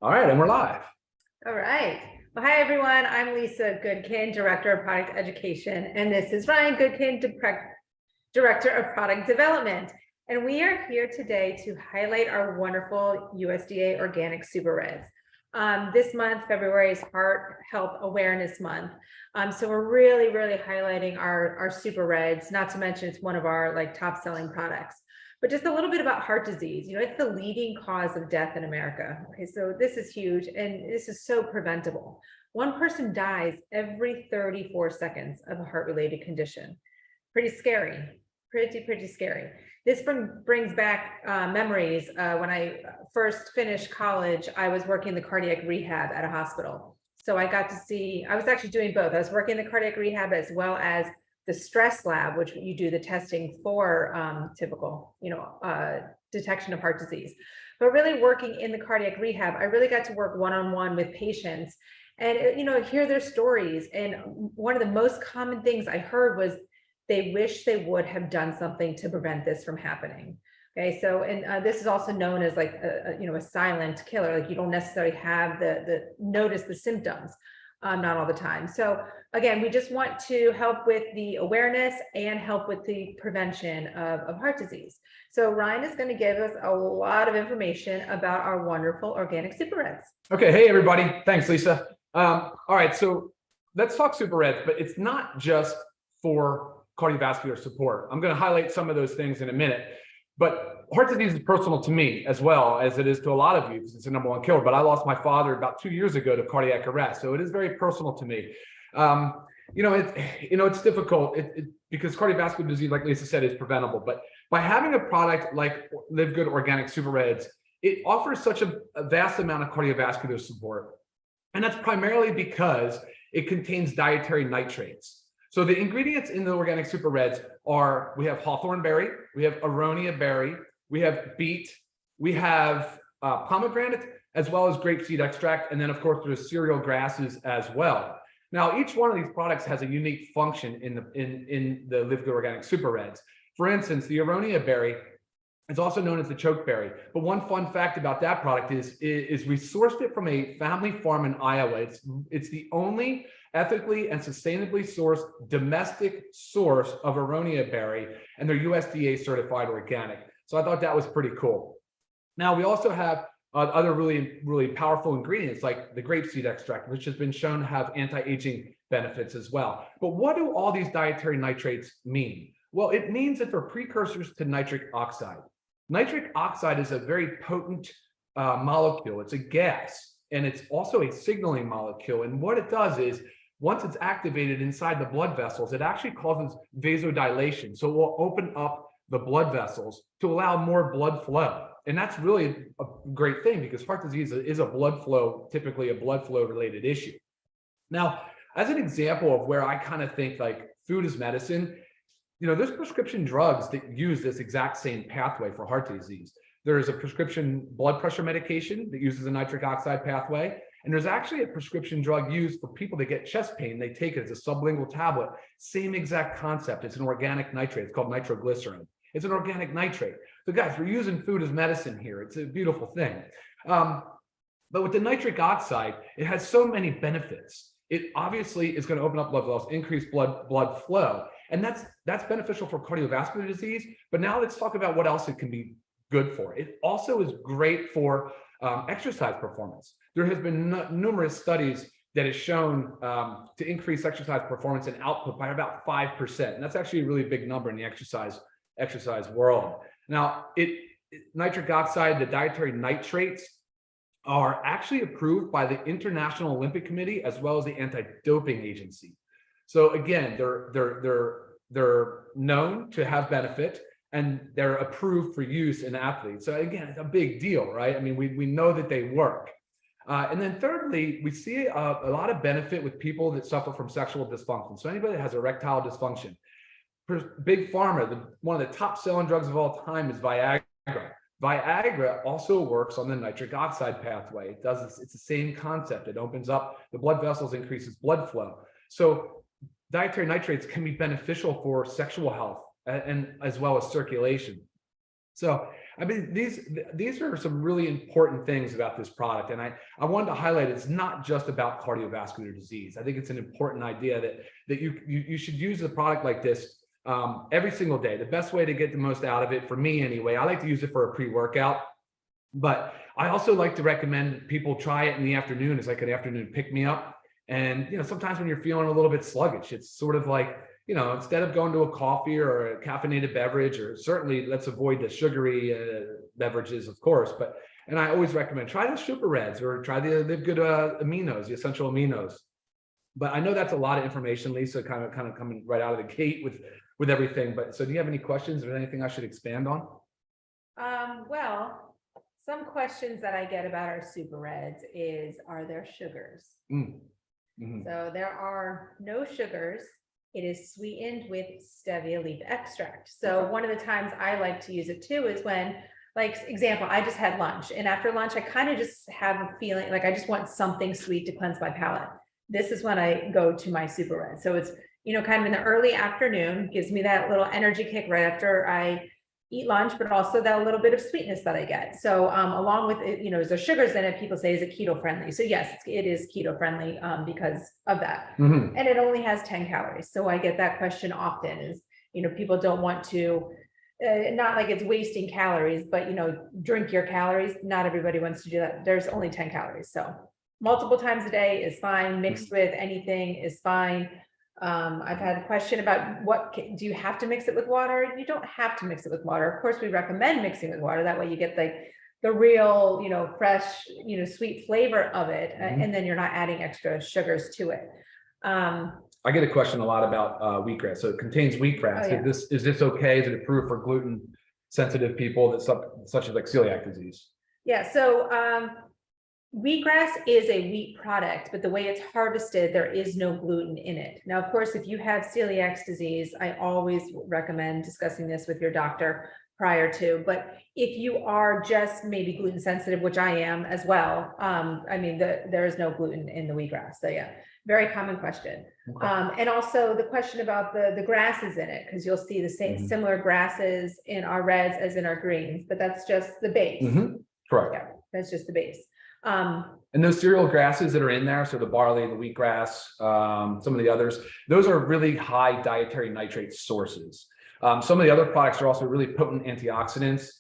All right, and we're live. All right. Well, hi, everyone. I'm Lisa Goodkin, Director of Product Education, and this is Ryan Goodkin, Director of Product Development. And we are here today to highlight our wonderful USDA Organic Super Reds. This month, February, is Heart Health Awareness Month. So we're really highlighting our Super Reds, not to mention it's one of our top selling products. But just a little bit about heart disease. It's the leading cause of death in America. Okay, so this is huge, and this is so preventable. One person dies every 34 seconds of a heart-related condition. Pretty scary, pretty scary. This brings back memories. When I first finished college, I was working the cardiac rehab at a hospital. So I got to see, I was actually doing both. I was working the cardiac rehab as well as the stress lab, which you do the testing for typical, detection of heart disease. But really working in the cardiac rehab, I really got to work one-on-one with patients and, hear their stories. And one of the most common things I heard was they wish they would have done something to prevent this from happening. Okay, so, and this is also known as a silent killer. Like you don't necessarily have notice the symptoms. Not all the time. So again, we just want to help with the awareness and help with the prevention of heart disease. So Ryan is going to give us a lot of information about our wonderful organic Super Reds. Okay, hey everybody. Thanks, Lisa. All right, so let's talk Super Reds, but it's not just for cardiovascular support. I'm going to highlight some of those things in a minute, but heart disease is personal to me as well as it is to a lot of you because it's the #1 killer. But I lost my father about 2 years ago to cardiac arrest, so it is very personal to me. It's difficult because cardiovascular disease, like Lisa said, is preventable. But by having a product like LiveGood Organic Super Reds, it offers such a vast amount of cardiovascular support, and that's primarily because it contains dietary nitrates. So the ingredients in the Organic Super Reds are, we have hawthorn berry, we have aronia berry, we have beet, we have pomegranate, as well as grapeseed extract, and then of course there's cereal grasses as well. Now, each one of these products has a unique function in the LiveGood Organic Super Reds. For instance, the aronia berry is also known as the chokeberry. But one fun fact about that product is we sourced it from a family farm in Iowa. It's the only ethically and sustainably sourced domestic source of aronia berry, and they're USDA certified organic. So I thought that was pretty cool. Now we also have other really powerful ingredients like the grapeseed extract, which has been shown to have anti-aging benefits as well. But what do all these dietary nitrates mean? Well, it means that they're precursors to nitric oxide. Nitric oxide is a very potent molecule. It's a gas, and it's also a signaling molecule. And what it does is, once it's activated inside the blood vessels, it actually causes vasodilation. So it will open up the blood vessels to allow more blood flow. And that's really a great thing because heart disease is typically a blood flow related issue. Now, as an example of where I kind of think like food is medicine, there's prescription drugs that use this exact same pathway for heart disease. There is a prescription blood pressure medication that uses a nitric oxide pathway. And there's actually a prescription drug used for people that get chest pain. They take it as a sublingual tablet. Same exact concept. It's an organic nitrate. It's called nitroglycerin. It's an organic nitrate. So guys, we're using food as medicine here. It's a beautiful thing. But with the nitric oxide, it has so many benefits. It obviously is going to open up blood vessels, increase blood flow. And that's beneficial for cardiovascular disease. But now let's talk about what else it can be good for. It also is great for exercise performance. There has been numerous studies that has shown to increase exercise performance and output by about 5%. And that's actually a really big number in the exercise world. Now, nitric oxide, the dietary nitrates, are actually approved by the International Olympic Committee as well as the Anti-Doping Agency. So again, they're known to have benefit, and they're approved for use in athletes. So again, it's a big deal, right? I mean, we know that they work. And then thirdly, we see a lot of benefit with people that suffer from sexual dysfunction. So anybody that has erectile dysfunction, Big Pharma, one of the top selling drugs of all time is Viagra. Viagra also works on the nitric oxide pathway. It's the same concept. It opens up the blood vessels, increases blood flow. So dietary nitrates can be beneficial for sexual health and as well as circulation. So I mean, these are some really important things about this product. And I wanted to highlight it's not just about cardiovascular disease. I think it's an important idea that you should use a product like this every single day. The best way to get the most out of it, for me anyway, I like to use it for a pre-workout. But I also like to recommend people try it in the afternoon as like an afternoon pick-me-up. And, sometimes when you're feeling a little bit sluggish, it's sort of like, instead of going to a coffee or a caffeinated beverage, or certainly let's avoid the sugary beverages, of course. And I always recommend try the Super Reds or try the LiveGood aminos, the essential aminos. But I know that's a lot of information, Lisa, kind of coming right out of the gate with everything. But so do you have any questions or anything I should expand on? Well, some questions that I get about our Super Reds is, are there sugars? Mm-hmm. So there are no sugars. It is sweetened with stevia leaf extract. So one of the times I like to use it too is when, like, example, I just had lunch, and after lunch, I kind of just have a feeling like I just want something sweet to cleanse my palate. This is when I go to my Super Red. So it's, kind of in the early afternoon, gives me that little energy kick right after I eat lunch, but also that little bit of sweetness that I get. So along with it, there's sugars in it. People say, is it keto friendly? So yes, it is keto friendly because of that. Mm-hmm. And it only has 10 calories. So I get that question often is, people don't want to, not like it's wasting calories, but drink your calories. Not everybody wants to do that. There's only 10 calories. So multiple times a day is fine. Mixed with anything is fine. I've had a question about do you have to mix it with water? You don't have to mix it with water. Of course, we recommend mixing with water. That way you get the real, fresh, sweet flavor of it. And then you're not adding extra sugars to it. I get a question a lot about wheatgrass. So it contains wheatgrass. Oh, yeah. Is this okay? Is it approved for gluten sensitive people such as like celiac disease? Yeah. So wheatgrass is a wheat product, but the way it's harvested, there is no gluten in it. Now, of course, if you have celiac disease, I always recommend discussing this with your doctor prior to, but if you are just maybe gluten sensitive, which I am as well, there is no gluten in the wheatgrass. So yeah, very common question. Okay. And also the question about the grasses in it, because you'll see the same similar grasses in our reds as in our greens, but that's just the base. Correct. Yeah, that's just the base. And those cereal grasses that are in there, so the barley, the wheatgrass, some of the others, those are really high dietary nitrate sources. Some of the other products are also really potent antioxidants.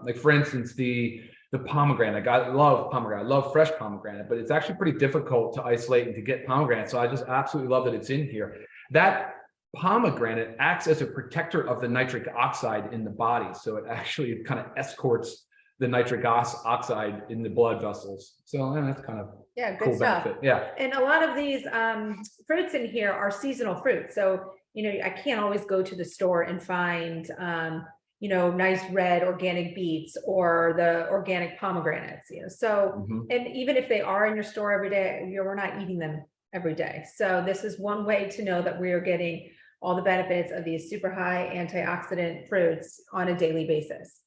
Like for instance, the pomegranate. I love pomegranate. I love fresh pomegranate, but it's actually pretty difficult to isolate and to get pomegranate. So I just absolutely love that it's in here. That pomegranate acts as a protector of the nitric oxide in the body. So it actually kind of escorts the nitric oxide in the blood vessels. So that's kind of good cool stuff. benefit. Yeah. And a lot of these fruits in here are seasonal fruits. So, I can't always go to the store and find, nice red organic beets or the organic pomegranates, So, and even if they are in your store every day, we're not eating them every day. So this is one way to know that we are getting all the benefits of these super high antioxidant fruits on a daily basis.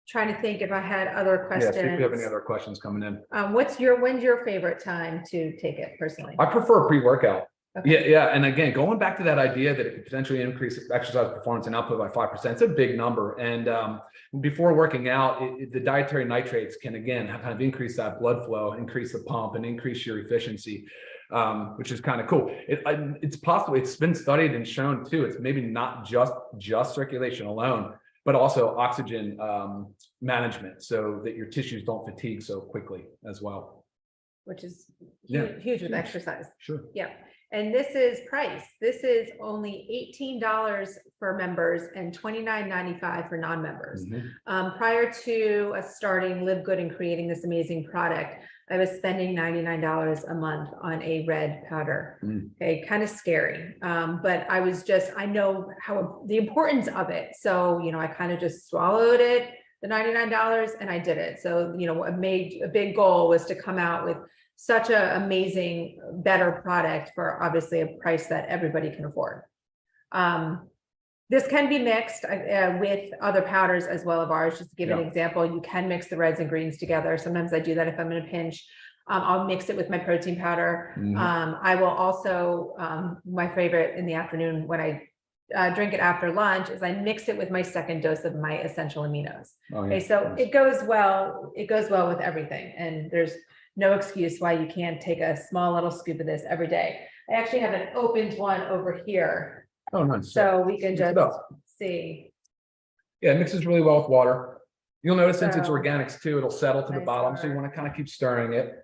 Trying to think if I had other questions. Yeah, see if we have any other questions coming in. When's your favorite time to take it personally? I prefer pre-workout. Okay. Yeah. And again, going back to that idea that it could potentially increase exercise performance and output by 5%, it's a big number. And before working out, the dietary nitrates can, again, kind of increase that blood flow, increase the pump, and increase your efficiency, which is kind of cool. It's possible, it's been studied and shown too. It's maybe not just circulation alone, but also oxygen management so that your tissues don't fatigue so quickly as well. Which is huge with exercise. Sure. Yeah. And this is price. This is only $18 for members and $29.95 for non-members. Prior to us starting LiveGood and creating this amazing product, I was spending $99 a month on a red powder. Okay, kind of scary. But I know the importance of it. So, I kind of just swallowed it, the $99, and I did it. So, what made a big goal was to come out with such an amazing, better product for obviously a price that everybody can afford. This can be mixed with other powders as well of ours. Just to give an example, you can mix the reds and greens together. Sometimes I do that if I'm in a pinch. I'll mix it with my protein powder. I will also, my favorite in the afternoon when I drink it after lunch is I mix it with my second dose of my essential aminos. Oh, yeah. Okay, so it goes well with everything, and there's no excuse why you can't take a small little scoop of this every day. I actually have an opened one over here, Oh, nice. so we can Mix it just up. see. Yeah, it mixes really well with water. You'll notice since it's So- organics too, it'll settle to the Nice bottom, so you water. want to kind of keep stirring it.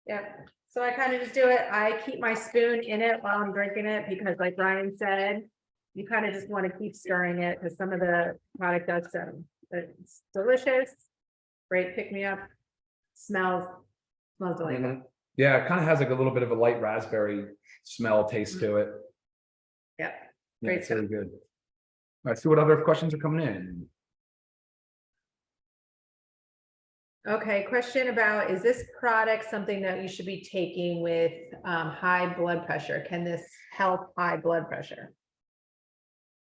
Yeah, so I kind of just do it. I keep my spoon in it while I'm drinking it because like Ryan said, you kind of just want to keep stirring it because some of the product does it's delicious, great pick me up, smells delightful. Mhm. Yeah, it kind of has like a little bit of a light raspberry smell taste to it. Yeah, Yeah, great it's very good. All right, see what other questions are coming in. Okay, question about, is this product something that you should be taking with high blood pressure? Can this help high blood pressure?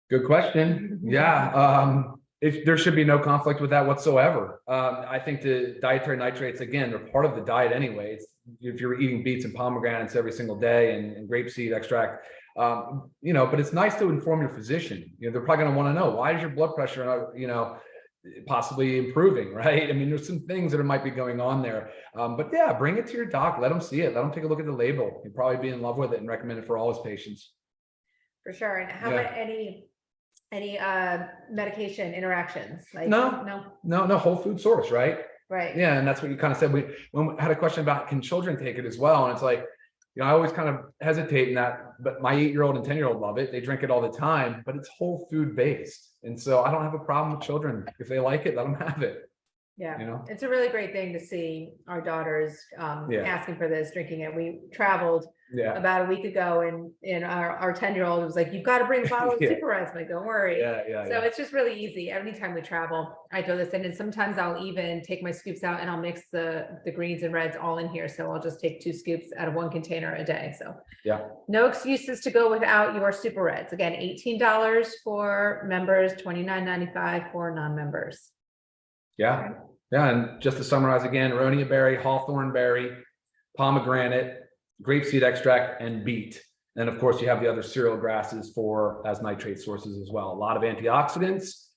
Good question. Yeah, there should be no conflict with that whatsoever. I think the dietary nitrates, again, they're part of the diet anyway. If you're eating beets and pomegranates every single day and grapeseed extract, but it's nice to inform your physician. They're probably going to want to know, why is your blood pressure, possibly improving, right? I mean, there's some things that might be going on there. But yeah, bring it to your doc, let them see it, let them take a look at the label. He'd probably be in love with it and recommend it for all his patients. For sure. And how about any medication interactions? Like No, whole food source, right? Right. Yeah, and that's what you kind of said. We had a question about, can children take it as well? And it's like, I always kind of hesitate in that, but my 8-year-old and 10-year-old love it. They drink it all the time, but it's whole food based. And so I don't have a problem with children. If they like it, let them have it. Yeah, it's a really great thing to see our daughters Yeah. asking for this, drinking it. We traveled Yeah. about a week ago, and our 10-year-old was like, "You've got to bring a bottle of Yeah. Super Reds." I'm like, "Don't worry." Yeah. So it's just really easy. Anytime we travel, I throw this in, and sometimes I'll even take my scoops out and I'll mix the greens and reds all in here. So I'll just take 2 scoops out of 1 container a day. So yeah, no excuses to go without your Super Reds. Again, $18 for members, $29.95 for non-members. Yeah. Yeah. And just to summarize again, aronia berry, hawthorn berry, pomegranate, grapeseed extract, and beet. And of course, you have the other cereal grasses as nitrate sources as well. A lot of antioxidants,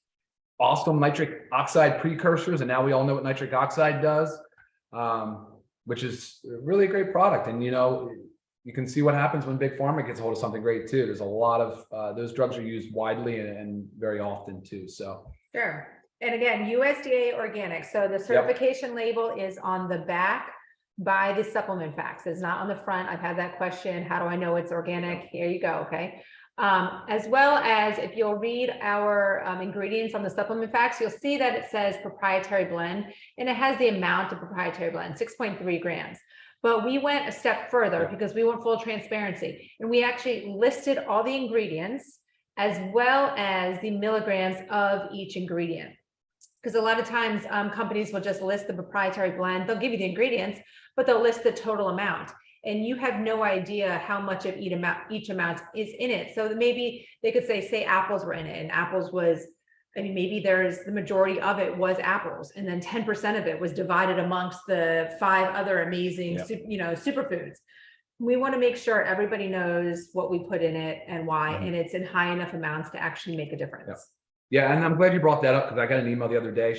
awesome nitric oxide precursors. And now we all know what nitric oxide does, which is really a great product. And, you can see what happens when Big Pharma gets a hold of something great too. There's a lot of those drugs are used widely and very often too. So sure. And again, USDA organic. So the certification label is on the back by the supplement facts. It's not on the front. I've had that question. How do I know it's organic? Here you go. Okay. As well as if you'll read our ingredients on the supplement facts, you'll see that it says proprietary blend, and it has the amount of proprietary blend, 6.3 grams. But we went a step further because we want full transparency, and we actually listed all the ingredients as well as the milligrams of each ingredient. Because a lot of times companies will just list the proprietary blend. They'll give you the ingredients, but they'll list the total amount. And you have no idea how much of each amount is in it. So maybe they could say apples were in it, and apples was, maybe the majority of it was apples, and then 10% of it was divided amongst the 5 other amazing, superfoods. We want to make sure everybody knows what we put in it and why, and it's in high enough amounts to actually make a difference. Yeah, and I'm glad you brought that up because I got an email the other day.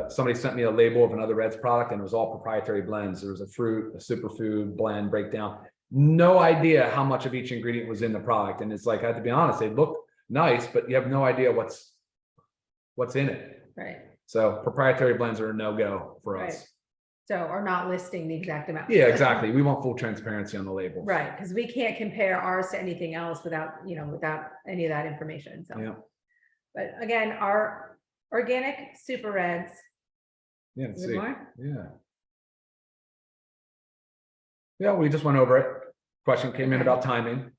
Somebody sent me a label of another Reds product, and it was all proprietary blends. There was a fruit, a superfood blend breakdown. No idea how much of each ingredient was in the product, and it's like, I have to be honest, they look nice, but you have no idea what's in it. Right. So proprietary blends are a no-go for us. So, or not listing the exact amount. Yeah, exactly. We want full transparency on the label. Right, because we can't compare ours to anything else without any of that information. So. Yeah. But again, our organic super reds. Yeah, let's Is see. there more? Yeah. Yeah, we just went over it. Question came in about timing.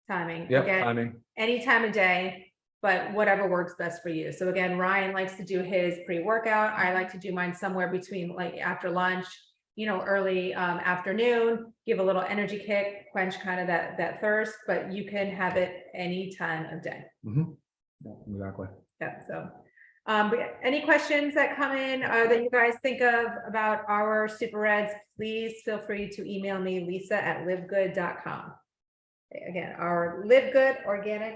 Timing. Yep, Again, timing. any time of day, but whatever works best for you. So again, Ryan likes to do his pre-workout. I like to do mine somewhere between like after lunch, early afternoon, give a little energy kick, quench kind of that thirst, but you can have it any time of day. Mm-hmm. Yeah, exactly. Yeah. So, any questions that come in that you guys think of about our Super Reds, please feel free to email me, Lisa@livegood.com. Again, our LiveGood Organic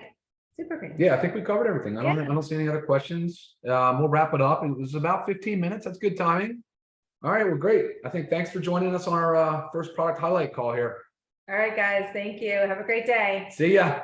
super greens. Yeah, I think we covered everything. I don't see any other questions. We'll wrap it up. It was about 15 minutes. That's good timing. All right, well, great. I think thanks for joining us on our first product highlight call here. All right, guys. Thank you. Have a great day. See ya.